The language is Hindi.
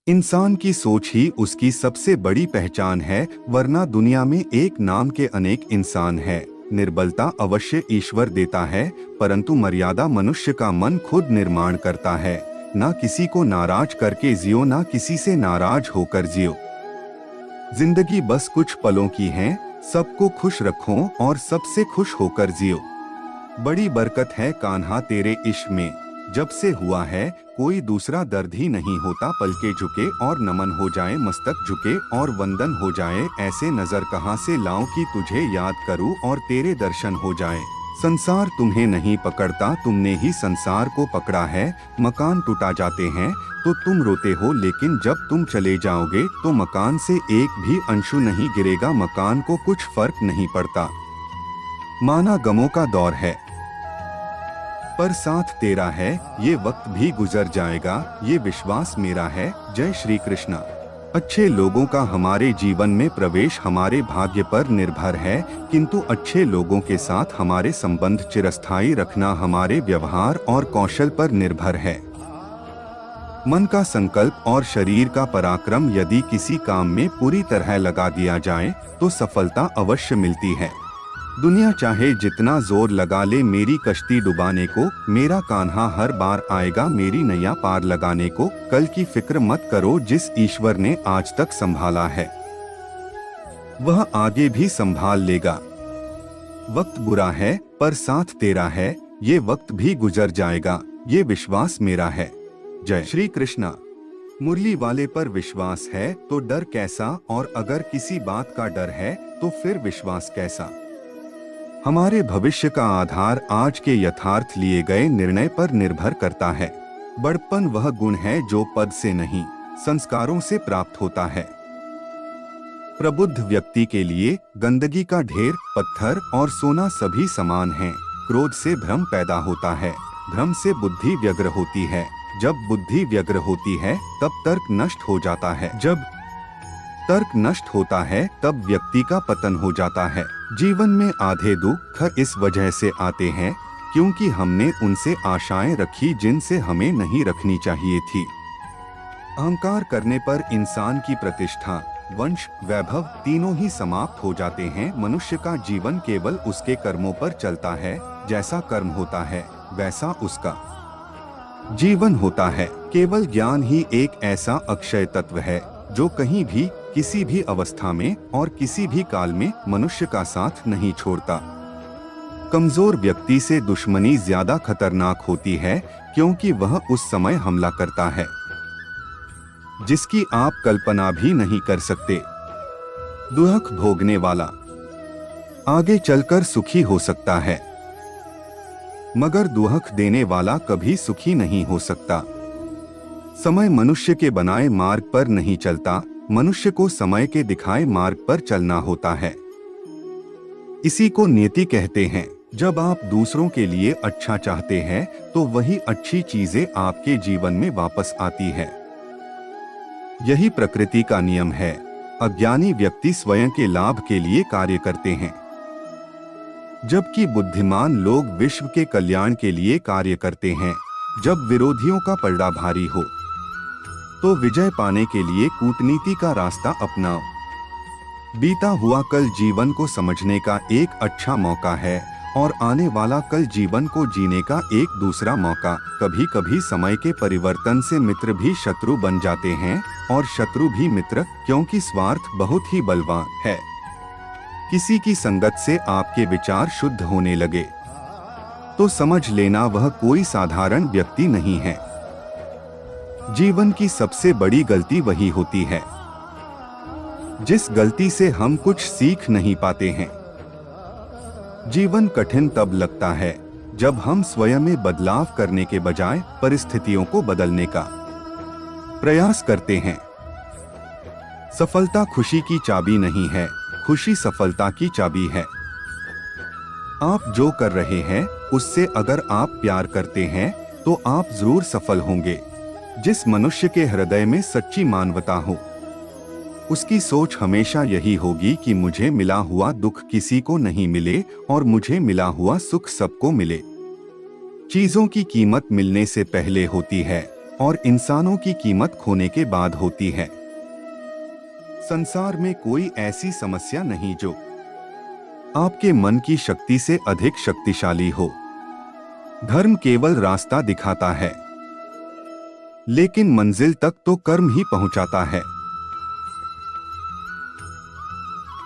इंसान की सोच ही उसकी सबसे बड़ी पहचान है, वरना दुनिया में एक नाम के अनेक इंसान है। निर्बलता अवश्य ईश्वर देता है, परंतु मर्यादा मनुष्य का मन खुद निर्माण करता है। ना किसी को नाराज करके जियो, ना किसी से नाराज होकर जियो। जिंदगी बस कुछ पलों की है, सबको खुश रखो और सबसे खुश होकर जियो। बड़ी बरकत है कान्हा तेरे इश्क में, जब से हुआ है कोई दूसरा दर्द ही नहीं होता। पलके झुके और नमन हो जाए, मस्तक झुके और वंदन हो जाए। ऐसे नजर कहाँ से लाऊं कि तुझे याद करूं और तेरे दर्शन हो जाए। संसार तुम्हें नहीं पकड़ता, तुमने ही संसार को पकड़ा है। मकान टूटा जाते हैं तो तुम रोते हो, लेकिन जब तुम चले जाओगे तो मकान से एक भी अंशु नहीं गिरेगा। मकान को कुछ फर्क नहीं पड़ता, माना गमों का दौर है, पर साथ तेरा है। ये वक्त भी गुजर जाएगा, ये विश्वास मेरा है। जय श्री कृष्णा। अच्छे लोगों का हमारे जीवन में प्रवेश हमारे भाग्य पर निर्भर है, किंतु अच्छे लोगों के साथ हमारे संबंध चिरस्थायी रखना हमारे व्यवहार और कौशल पर निर्भर है। मन का संकल्प और शरीर का पराक्रम यदि किसी काम में पूरी तरह लगा दिया जाए तो सफलता अवश्य मिलती है। दुनिया चाहे जितना जोर लगा ले मेरी कश्ती डुबाने को, मेरा कान्हा हर बार आएगा मेरी नैया पार लगाने को। कल की फिक्र मत करो, जिस ईश्वर ने आज तक संभाला है वह आगे भी संभाल लेगा। वक्त बुरा है पर साथ तेरा है, ये वक्त भी गुजर जाएगा, ये विश्वास मेरा है। जय श्री कृष्णा। मुरली वाले पर विश्वास है तो डर कैसा, और अगर किसी बात का डर है तो फिर विश्वास कैसा। हमारे भविष्य का आधार आज के यथार्थ लिए गए निर्णय पर निर्भर करता है। बड़पन वह गुण है जो पद से नहीं, संस्कारों से प्राप्त होता है। प्रबुद्ध व्यक्ति के लिए गंदगी का ढेर, पत्थर और सोना सभी समान हैं। क्रोध से भ्रम पैदा होता है, भ्रम से बुद्धि व्यग्र होती है। जब बुद्धि व्यग्र होती है तब तर्क नष्ट हो जाता है, जब तर्क नष्ट होता है तब व्यक्ति का पतन हो जाता है। जीवन में आधे दुख इस वजह से आते हैं क्योंकि हमने उनसे आशाएं रखी जिनसे हमें नहीं रखनी चाहिए थी। अहंकार करने पर इंसान की प्रतिष्ठा, वंश, वैभव तीनों ही समाप्त हो जाते हैं। मनुष्य का जीवन केवल उसके कर्मों पर चलता है। जैसा कर्म होता है वैसा उसका जीवन होता है। केवल ज्ञान ही एक ऐसा अक्षय तत्व है जो कहीं भी, किसी भी अवस्था में और किसी भी काल में मनुष्य का साथ नहीं छोड़ता। कमजोर व्यक्ति से दुश्मनी ज्यादा खतरनाक होती है क्योंकि वह उस समय हमला करता है जिसकी आप कल्पना भी नहीं कर सकते। दुख भोगने वाला आगे चलकर सुखी हो सकता है, मगर दुख देने वाला कभी सुखी नहीं हो सकता। समय मनुष्य के बनाए मार्ग पर नहीं चलता, मनुष्य को समय के दिखाए मार्ग पर चलना होता है। इसी को नियति कहते हैं। जब आप दूसरों के लिए अच्छा चाहते हैं तो वही अच्छी चीजें आपके जीवन में वापस आती है। यही प्रकृति का नियम है। अज्ञानी व्यक्ति स्वयं के लाभ के लिए कार्य करते हैं, जबकि बुद्धिमान लोग विश्व के कल्याण के लिए कार्य करते हैं। जब विरोधियों का पलड़ा भारी हो तो विजय पाने के लिए कूटनीति का रास्ता अपनाओ। बीता हुआ कल जीवन को समझने का एक अच्छा मौका है और आने वाला कल जीवन को जीने का एक दूसरा मौका। कभी कभी समय के परिवर्तन से मित्र भी शत्रु बन जाते हैं और शत्रु भी मित्र, क्योंकि स्वार्थ बहुत ही बलवान है। किसी की संगत से आपके विचार शुद्ध होने लगे तो समझ लेना वह कोई साधारण व्यक्ति नहीं है। जीवन की सबसे बड़ी गलती वही होती है जिस गलती से हम कुछ सीख नहीं पाते हैं। जीवन कठिन तब लगता है जब हम स्वयं में बदलाव करने के बजाय परिस्थितियों को बदलने का प्रयास करते हैं। सफलता खुशी की चाबी नहीं है, खुशी सफलता की चाबी है। आप जो कर रहे हैं उससे अगर आप प्यार करते हैं तो आप जरूर सफल होंगे। जिस मनुष्य के हृदय में सच्ची मानवता हो उसकी सोच हमेशा यही होगी कि मुझे मिला हुआ दुख किसी को नहीं मिले और मुझे मिला हुआ सुख सबको मिले। चीजों की कीमत मिलने से पहले होती है, और इंसानों की कीमत खोने के बाद होती है। संसार में कोई ऐसी समस्या नहीं जो आपके मन की शक्ति से अधिक शक्तिशाली हो। धर्म केवल रास्ता दिखाता है, लेकिन मंजिल तक तो कर्म ही पहुंचाता है।